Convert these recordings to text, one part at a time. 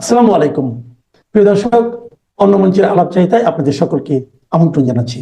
আসসালামু আলাইকুম। প্রিয় দর্শক, অন্য মঞ্চের আলাপচারিতায় আপনাদের সকলকে আমন্ত্রণ জানাচ্ছি।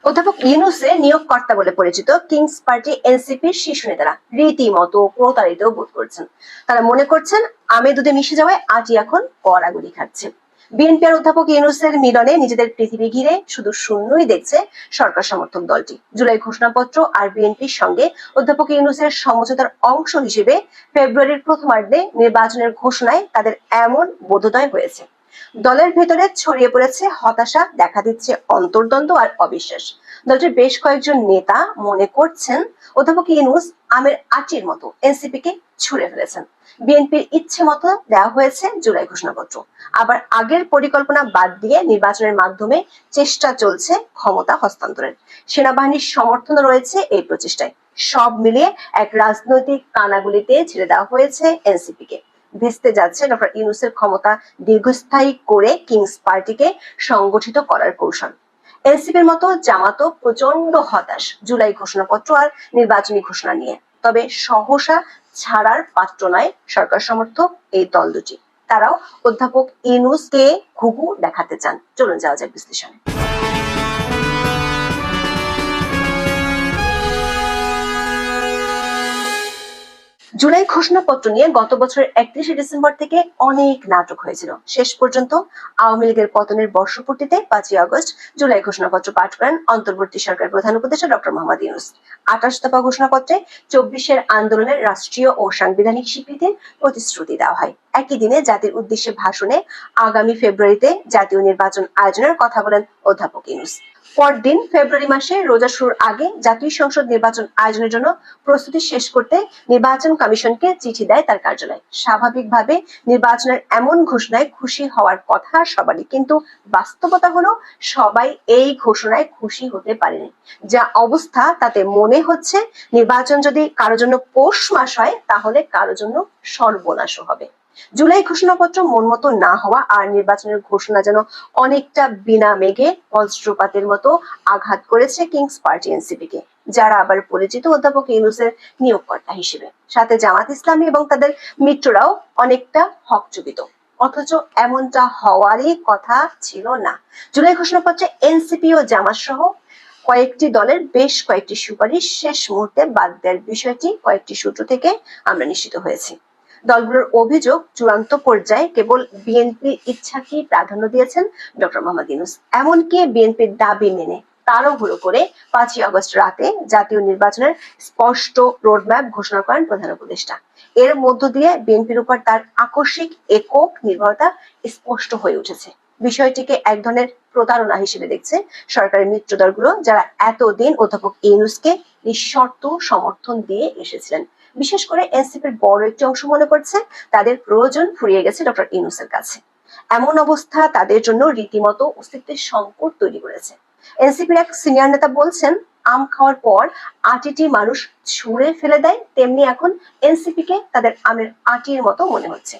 অধ্যাপক ইউনূসের নিয়োগকর্তা বলে পরিচিত কিংস পার্টি এনসিপির শীর্ষ নেতারা রীতিমতো প্রতারিত বোধ করছেন। তারা মনে করছেন আমে দুধে মিশে যাওয়ায় আজই এখন কড়াগুলি খাচ্ছে। বিএনপি আর অধ্যাপক ইউনূসের মিলনে নিজেদের পৃথিবী ঘিরে শুধু শূন্যই দেখছে সরকার সমর্থক দলটি। জুলাই ঘোষণাপত্র আর বিএনপির সঙ্গে অধ্যাপক ইউনূসের সমঝোতার অংশ হিসেবে ফেব্রুয়ারির প্রথমার্ধে নির্বাচনের ঘোষণায় তাদের এমন বোধোদয় হয়েছে। দলের ভেতরে ছড়িয়ে পড়েছে হতাশা, দেখা দিচ্ছে অন্তর্দ্বন্দ্ব আর অবিশ্বাস। দলটির বেশ কয়েকজন নেতা মনে করছেন অধ্যাপক ইউনূস আমের আটির মতো এনসিপি কে ছুঁড়ে ফেলেছেন। বিএনপির ইচ্ছে মতো দেওয়া হয়েছে জুলাই ঘোষণাপত্র। আবার আগের পরিকল্পনা বাদ দিয়ে নির্বাচনের মাধ্যমে চেষ্টা চলছে ক্ষমতা হস্তান্তরের। সেনাবাহিনীর সমর্থন রয়েছে এই প্রচেষ্টায়। সব মিলিয়ে এক রাজনৈতিক কানাগুলিতে ছেড়ে দেওয়া হয়েছে এনসিপি কে। ভেস্তে যাচ্ছে ডক্টর ইউনূসের ক্ষমতা দীর্ঘস্থায়ী করে কিংস পার্টিকে সংগঠিত করার কৌশল। এনসিপির মতো জামাতও প্রচন্ড হতাশ জুলাই ঘোষণাপত্র আর নির্বাচনী ঘোষণা নিয়ে। তবে সহসা ছাড়ার পাত্র নয় সরকার সমর্থক এই দল দুটি। তারাও অধ্যাপক ইউনূসকে ঘুঘু দেখাতে চান। চলুন যাওয়া যাক বিশ্লেষণে। জুলাই ঘোষণাপত্র নিয়ে গত বছরের 31শে ডিসেম্বর থেকে অনেক নাটক হয়েছিল। শেষ পর্যন্ত আওয়ামী লীগের পতনের বর্ষপূর্তিতে 5ই আগস্ট জুলাই ঘোষণাপত্র পাঠ করেন অন্তর্বর্তী সরকারের প্রধান উপদেষ্টা ডক্টর মোহাম্মদ ইউনূস। 28 দফা ঘোষণাপত্রে 24-এর আন্দোলনের রাষ্ট্রীয় ও সাংবিধানিক স্বীকৃতির প্রতিশ্রুতি দেওয়া হয়। একই দিনে জাতির উদ্দেশ্যে ভাষণে আগামী ফেব্রুয়ারিতে জাতীয় নির্বাচন আয়োজনের কথা বলেন অধ্যাপক ইউনূস। পরদিন ফেব্রুয়ারি মাসে রোজা শুরুর আগে জাতীয় সংসদ নির্বাচন আয়োজনের জন্য প্রস্তুতি শেষ করতে নির্বাচন কমিশনকে চিঠি দেয় তার কার্যালয়। স্বাভাবিকভাবে নির্বাচনের এমন ঘোষণায় খুশি হওয়ার কথা সবারই, কিন্তু বাস্তবতা হলো সবাই এই ঘোষণায় খুশি হতে পারেনি। যা অবস্থা তাতে মনে হচ্ছে নির্বাচন যদি কারো জন্য পৌষ মাস হয় তাহলে কারো জন্য সর্বনাশও হবে। জুলাই ঘোষণাপত্র মন মতো না হওয়া আর নির্বাচনের ঘোষণা যেন অনেকটা বিনা মেঘে বজ্রপাতের মতো আঘাত করেছে কিংস পার্টি এনসিপি কে, যারা আবার পরিচিত অধ্যাপক ইউনূসের নিয়োগকর্তা হিসেবে। সাথে জামাত ইসলামী এবং তাদের মিত্ররাও অনেকটা হকচকিত। অথচ এমনটা হওয়ারই কথা ছিল না। জুলাই ঘোষণাপত্রে এনসিপি ও জামাত সহ কয়েকটি দলের বেশ কয়েকটি সুপারিশ শেষ মুহূর্তে বাদ দেওয়ার বিষয়টি কয়েকটি সূত্র থেকে আমরা নিশ্চিত হয়েছি। দলগুলোর অভিযোগ, চূড়ান্ত পর্যায়ে কেবল বিএনপির ইচ্ছাকেই প্রাধান্য দিয়েছেন ডক্টর মোহাম্মদ ইউনূস। এমনকি বিএনপির দাবি মেনে তাড়াহুড়ো করে 5ই আগস্ট রাতে জাতীয় নির্বাচনের স্পষ্ট রোডম্যাপ ঘোষণা করেন প্রধান উপদেষ্টা। এর মধ্য দিয়ে বিএনপির উপর তার আকস্মিক একক নির্ভরতা স্পষ্ট হয়ে উঠেছে। বিষয়টিকে এক ধরনের প্রতারণা হিসেবে দেখছে সরকারের মিত্র দলগুলো, যারা এতদিন অধ্যাপক ইউনূসকে নিঃশর্ত সমর্থন দিয়ে এসেছিলেন। বিশেষ করে এনসিপির বড় একটি অংশ মনে করছে তাদের প্রয়োজন ফুরিয়ে গেছে ডক্টর ইউনূসের কাছে। এমন অবস্থা তাদের জন্য রীতিমতো অস্তিত্বের সংকট তৈরি করেছে। এনসিপির এক সিনিয়র নেতা বলছেন, আম খাওয়ার পর আটিটি মানুষ ছুঁড়ে ফেলে দেয়, তেমনি এখন এনসিপি কে তাদের আমের আটির মতো মনে হচ্ছে।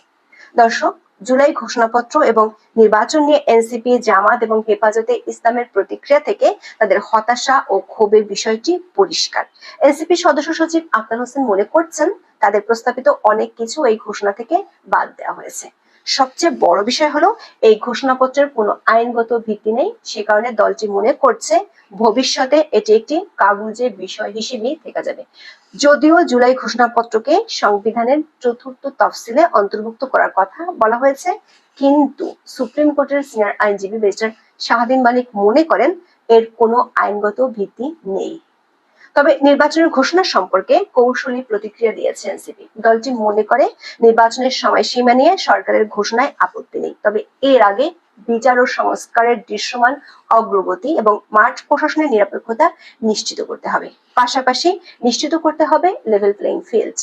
দর্শক, জুলাই ঘোষণাপত্র এবং নির্বাচন নিয়ে এনসিপি, জামাত এবং হেফাজতে ইসলামের প্রতিক্রিয়া থেকে তাদের হতাশা ও ক্ষোভের বিষয়টি পরিষ্কার। এনসিপি সদস্য সচিব আক্তার হোসেন মনে করছেন তাদের প্রস্তাবিত অনেক কিছু এই ঘোষণা থেকে বাদ দেওয়া হয়েছে। সবচেয়ে বড় বিষয় হলো এই ঘোষণাপত্রের কোনো আইনগত ভিত্তি নেই। সে কারণে দলটি মনে করছে ভবিষ্যতে এটি একটি কাগুজের বিষয় হিসেবেই থেকে যাবে। যদিও জুলাই ঘোষণাপত্রকে সংবিধানের 4র্থ তফসিলে অন্তর্ভুক্ত করার কথা বলা হয়েছে, কিন্তু সুপ্রিম কোর্টের সিনিয়র আইনজীবী ব্যারিস্টার শাহদিন মালিক মনে করেন এর কোনো আইনগত ভিত্তি নেই। তবে নির্বাচনের ঘোষণা সম্পর্কে কৌশলী প্রতিক্রিয়া দিয়েছে এনসিপি। দলটি মনে করে নির্বাচনের সময়সীমা নিয়ে সরকারের ঘোষণায় আপত্তি নেই, তবে এর আগে বিচার ও সংস্কারের দৃশ্যমান অগ্রগতি এবং মাঠ প্রশাসনের নিরপেক্ষতা নিশ্চিত করতে হবে। পাশাপাশি নিশ্চিত করতে হবে লেভেল প্লেইং ফিল্ড।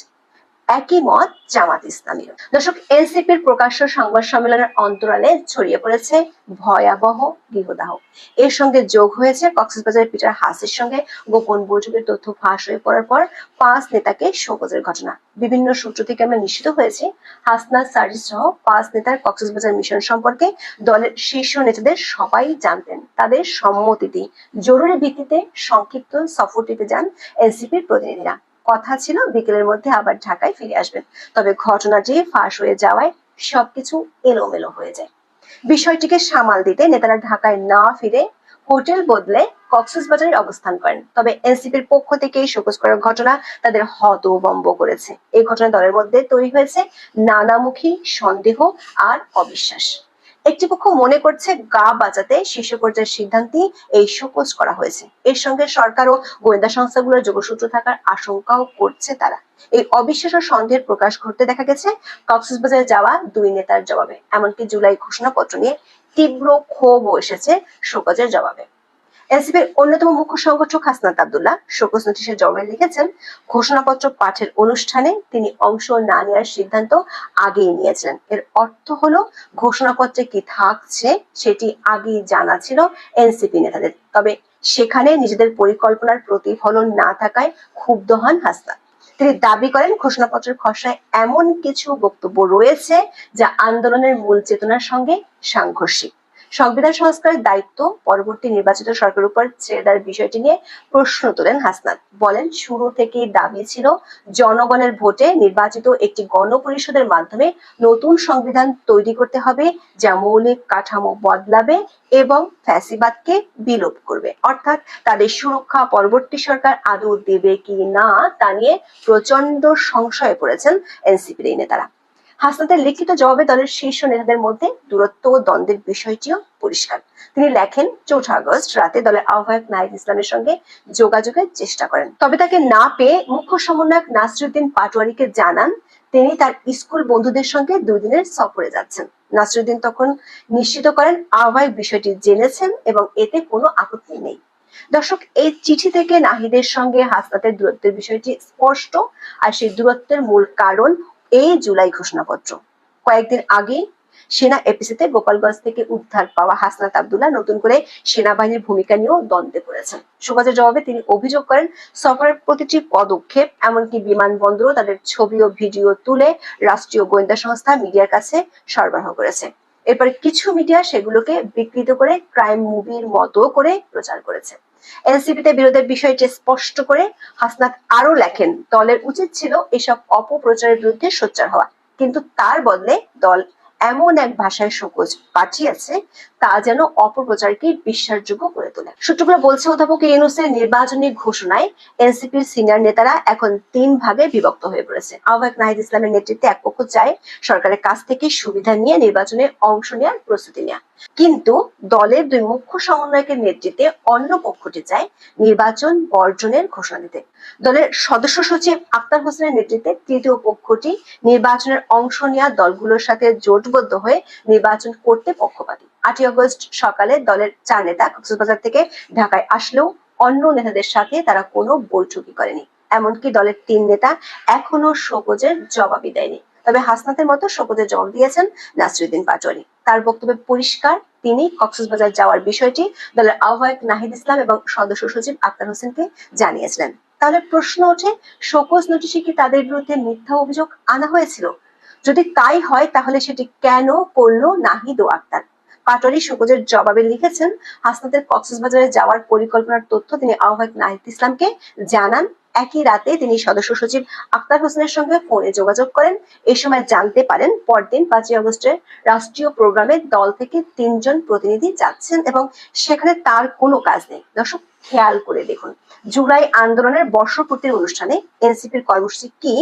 একই মত জামাত ইসলামীর। দর্শক, এনসিপির প্রকাশ্য সংবাদ সম্মেলনের অন্তরালে ছড়িয়ে পড়েছে ভয়াবহ গৃহদাহ। এর সঙ্গে যোগ হয়েছে কক্সবাজারের পিটার হাসির সঙ্গে গোপন বৈঠকের তথ্য ফাঁস হয়ে পড়ার পর 5 নেতাকে শোকজের ঘটনা। বিভিন্ন সূত্র থেকে আমরা নিশ্চিত হয়েছি হাসনাত সার্জিস সহ 5 নেতার কক্সবাজার মিশন সম্পর্কে দলের শীর্ষ নেতাদের সবাই জানতেন। তাদের সম্মতিতে জরুরি ভিত্তিতে সংক্ষিপ্ত সফরটিতে যান এনসিপির প্রতিনিধিরা। কথা ছিল বিকেলের মধ্যে আবার ঢাকায় ফিরে আসবেন। তবে ঘটনাটি ফাঁস হয়ে যাওয়ায় সবকিছু এলোমেলো হয়ে যায়। বিষয়টিকে সামাল দিতে নেতারা ঢাকায় না ফিরে হোটেল বদলে কক্সবাজারে অবস্থান করেন। তবে এনসিপির পক্ষ থেকে এই শোকজ করার ঘটনা তাদের হতভম্ব করেছে। এই ঘটনা দলের মধ্যে তৈরি হয়েছে নানামুখী সন্দেহ আর অবিশ্বাস। একটি পক্ষ মনে করছে গা বাঁচাতে শীর্ষ পর্যায়ের সিদ্ধান্তে এই শোকজ করা হয়েছে। এর সঙ্গে সরকার ও গোয়েন্দা সংস্থাগুলোর যোগসূত্র থাকার আশঙ্কাও করছে তারা। এই অবিশ্বাস ও সন্দেহের প্রকাশ ঘটতে দেখা গেছে কক্সবাজারে যাওয়া দুই নেতার জবাবে। এমনকি জুলাই ঘোষণাপত্র নিয়ে তীব্র ক্ষোভও এসেছে শোকজের জবাবে। এনসিপির অন্যতম মুখ্য সংগঠক হাসনাত আব্দুল্লাহ শোকজ নোটিশের জবাবে লিখেছেন, ঘোষণাপত্র পাঠের অনুষ্ঠানে তিনি অংশ না নেওয়ার সিদ্ধান্ত আগেই নিয়েছিলেন। এর অর্থ হলো ঘোষণাপত্রে কি থাকছে সেটি আগেই জানা ছিল এনসিপি নেতাদের। তবে সেখানে নিজেদের পরিকল্পনার প্রতিফলন না থাকায় ক্ষুব্ধ হন হাসনাত। তিনি দাবি করেন ঘোষণাপত্রের খসড়ায় এমন কিছু বক্তব্য রয়েছে যা আন্দোলনের মূল চেতনার সঙ্গে সাংঘর্ষিক। সংবিধান সংস্কারের দায়িত্ব পরবর্তী নির্বাচিত সরকারের উপর ছেড়ে দেওয়ার বিষয়টি নিয়ে প্রশ্ন তোলেন হাসনাত। বলেন, শুরু থেকেই দাবি ছিল জনগণের ভোটে নির্বাচিত একটি গণপরিষদের মাধ্যমে নতুন সংবিধান তৈরি করতে হবে যা মৌলিক কাঠামো বদলাবে এবং ফ্যাসিবাদকে বিলোপ করবে। অর্থাৎ তাদের সুরক্ষা পরবর্তী সরকার আদৌ দেবে কি না তা নিয়ে প্রচন্ড সংশয়ে পড়েছেন এনসিপির এই নেতারা। হাসনাতের লিখিত জবাবে দলের শীর্ষ নেতাদের মধ্যে দূরত্ব ও দ্বন্দ্বের বিষয়টিও পরিষ্কার। তিনি লেখেন, 4 আগস্ট রাতে দলের আহ্বায়ক নাহিদ ইসলামের সঙ্গে যোগাযোগের চেষ্টা করেন। তবে তাকে না পেয়ে মুখ্য সমন্বয়ক নাসিরউদ্দিন পাটোয়ারীকে জানান তিনি তার স্কুল বন্ধুদের সঙ্গে 2 দিনের সফরে যাচ্ছেন। নাসিরউদ্দিন তখন নিশ্চিত করেন আহ্বায়ক বিষয়টি জেনেছেন এবং এতে কোনো আপত্তি নেই। দর্শক, এই চিঠি থেকে নাহিদের সঙ্গে হাসনাতের দূরত্বের বিষয়টি স্পষ্ট। আর সেই দূরত্বের মূল কারণ এই জুলাই ঘোষণাপত্র। কয়েকদিন আগে সেনা এপিসিতে গোপালগঞ্জ থেকে উদ্ধার পাওয়া হাসনাত আব্দুল্লাহ নতুন করে সেনাবাহিনীর ভূমিকা নিয়েও দ্বন্দ্বে পড়েছেন। শোকজের জবাবে তিনি অভিযোগ করেন সফরের প্রতিটি পদক্ষেপ, এমনকি বিমানবন্দরও তাদের ছবি ও ভিডিও তুলে রাষ্ট্রীয় গোয়েন্দা সংস্থা মিডিয়ার কাছে সরবরাহ করেছে। এরপর কিছু মিডিয়া সেগুলোকে বিকৃত করে ক্রাইম মুভির মতো করে প্রচার করেছে। এনসিপিতে বিরোধের বিষয়টি স্পষ্ট করে হাসনাত আরো লেখেন, দলের উচিত ছিল এসব অপপ্রচারের বিরুদ্ধে সোচ্চার হওয়া, কিন্তু তার বদলে দল এমন এক ভাষায় শোকজ পাঠিয়েছে তা যেন অপপ্রচারকে বিশ্বাসযোগ্য করে তোলে। সূত্রগুলো বলছে, অধ্যাপক ইউনূসের নির্বাচনী ঘোষণায় এনসিপির সিনিয়র নেতারা এখন 3 ভাগে বিভক্ত হয়ে পড়েছে। আহ্বায়ক নাহিদ ইসলামের নেতৃত্বে এক পক্ষ চায় সরকারের কাছ থেকে সুবিধা নিয়ে নির্বাচনে অংশ নেওয়ার প্রস্তুতি নেওয়া, কিন্তু দলের 2 মুখ্য সমন্বয়কের নেতৃত্বে অন্য পক্ষটি চায় নির্বাচন বর্জনের ঘোষণা দিতে। দলের সদস্য সচিব আক্তার হোসেনের নেতৃত্বে তৃতীয় পক্ষটি নির্বাচনের অংশ নেওয়া দলগুলোর সাথে জোটবদ্ধ হয়ে নির্বাচন করতে পক্ষপাতী। 8 আগস্ট সকালে দলের 4 নেতা কক্সবাজার থেকে ঢাকায় আসলেও অন্য নেতাদের সাথে তারা কোনো বৈঠকই করেনি। এমনকি দলের 3 নেতা এখনো শোকজের জবাবই দেয়নি। তবে হাসনাতের মতো শোকজের জবাব দিয়েছেন নাসিরউদ্দিন পাটোয়ারী। তার বক্তব্যে পরিষ্কার, তিনি কক্সবাজার যাওয়ার বিষয়টি দলের আহ্বায়ক নাহিদ ইসলাম এবং সদস্য সচিব আক্তার হোসেনকে জানিয়েছিলেন। তাহলে প্রশ্ন ওঠে, শোকজ নোটিশে কি তাদের বিরুদ্ধে মিথ্যা অভিযোগ আনা হয়েছিল? যদি তাই হয় তাহলে সেটি কেন করলো নাহিদ ও আক্তার? পাটোয়ারী শোকজের জবাবে লিখেছেন, হাসনাতের কক্সবাজারে যাওয়ার পরিকল্পনার তথ্য তিনি আহ্বায়ক নাহিদ ইসলামকে জানান। একই রাতে তিনি সদস্য সচিব আক্তার হোসেনের সঙ্গে ফোনে যোগাযোগ করেন। এই সময় জানতে পারেন পরদিন 5 আগস্টের রাষ্ট্রীয় প্রোগ্রামে দল থেকে 3 জন প্রতিনিধি যাচ্ছেন এবং সেখানে তার কোনো কাজ নেই। দর্শক, খেয়াল করে দেখুন, জুলাই আন্দোলনের বর্ষপূর্তির অনুষ্ঠানে এনসিপির কর্মসূচি কি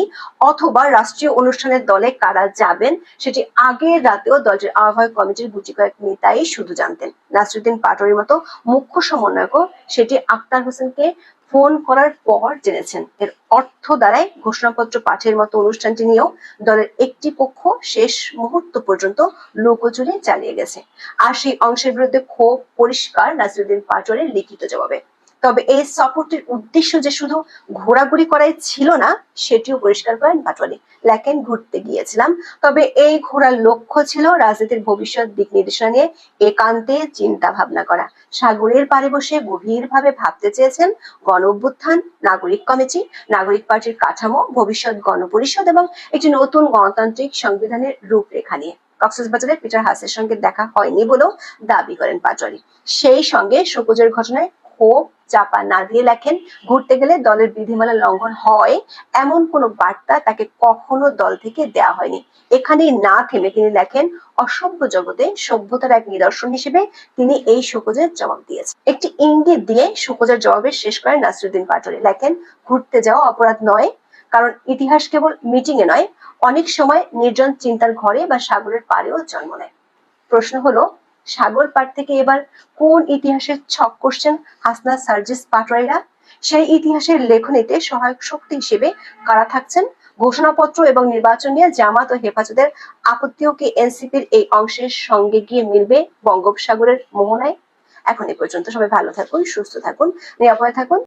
অথবা রাষ্ট্রীয় অনুষ্ঠানের দলে কারা যাবেন সেটি আগের রাতেও দলটির আহ্বায়ক কমিটির গুটি কয়েক নেতাই শুধু জানতেন। নাসিরউদ্দিন পাটোয়ারীর মতো মুখ্য সমন্বয়কও সেটি আক্তার হোসেনকে ফোন করার পর জেনেছেন। এর অর্থ দাঁড়ায় ঘোষণাপত্র পাঠের মতো অনুষ্ঠানটি নিয়েও দলের একটি পক্ষ শেষ মুহূর্ত পর্যন্ত লুকোচুরি চালিয়ে গেছে। আর সেই অংশের বিরুদ্ধে ক্ষোভ পরিষ্কার নাসিরউদ্দিন পাটোয়ারীর লিখিত জবাবে। তবে এই সফরটির উদ্দেশ্য যে শুধু ঘোরাঘুরি করাই ছিল না সেটিও পরিষ্কার করেন পাটোয়ারী। লেখেন, ঘুরতে গিয়েছিলাম, তবে এই ঘোরার লক্ষ্য ছিল রাজনীতির ভবিষ্যৎ দিক নির্দেশনা নিয়ে একান্তে চিন্তা ভাবনা করা। সাগরের পাড়ে বসে গভীরভাবে ভাবতে চেয়েছেন গণ অভ্যুত্থান, নাগরিক কমিটি, নাগরিক পার্টির কাঠামো, ভবিষ্যৎ গণপরিষদ এবং একটি নতুন গণতান্ত্রিক সংবিধানের রূপরেখা নিয়ে। কক্সবাজারে পিটার হাসের সঙ্গে দেখা হয়নি বলেও দাবি করেন পাটোয়ারী। সেই সঙ্গে শোকজের ঘটনায় ক্ষোভ চাপা না দিয়ে লেখেন, ঘুরতে গেলে দলের বিধিমালা লঙ্ঘন হয় এমন কোনো বার্তা তাকে কখনো দল থেকে দেয়া হয়নি। এখানেই না থেমে তিনি লেখেন, অসভ্য জগতে সভ্যতার এক নিদর্শন হিসেবে তিনি এই শোকজের জবাব দিয়েছেন। একটি ইঙ্গিত দিয়ে শোকজের জবাবে শেষ করেন নাসিরুদ্দিন পাটোয়ারি, লেখেন, ঘুরতে যাওয়া অপরাধ নয়, কারণ ইতিহাস কেবল মিটিং এ নয়, অনেক সময় নির্জন চিন্তার ঘরে বা সাগরের পাড়েও জন্ম নেয়। প্রশ্ন হলো, সাগর পাড় থেকে এবার কোন ইতিহাসের ছক কষছেন হাসনাত সার্জিস পাটোয়ারিরা? সেই ইতিহাসের লেখনীতে সহায়ক শক্তি হিসেবে কারা থাকছেন? ঘোষণাপত্র এবং নির্বাচন নিয়ে জামাত ও হেফাজতের আপত্তিও কি এনসিপির এই অংশের সঙ্গে গিয়ে মিলবে বঙ্গোপসাগরের মোহনায়? এখন এ পর্যন্ত। সবাই ভালো থাকুন, সুস্থ থাকুন, নিরাপদে থাকুন।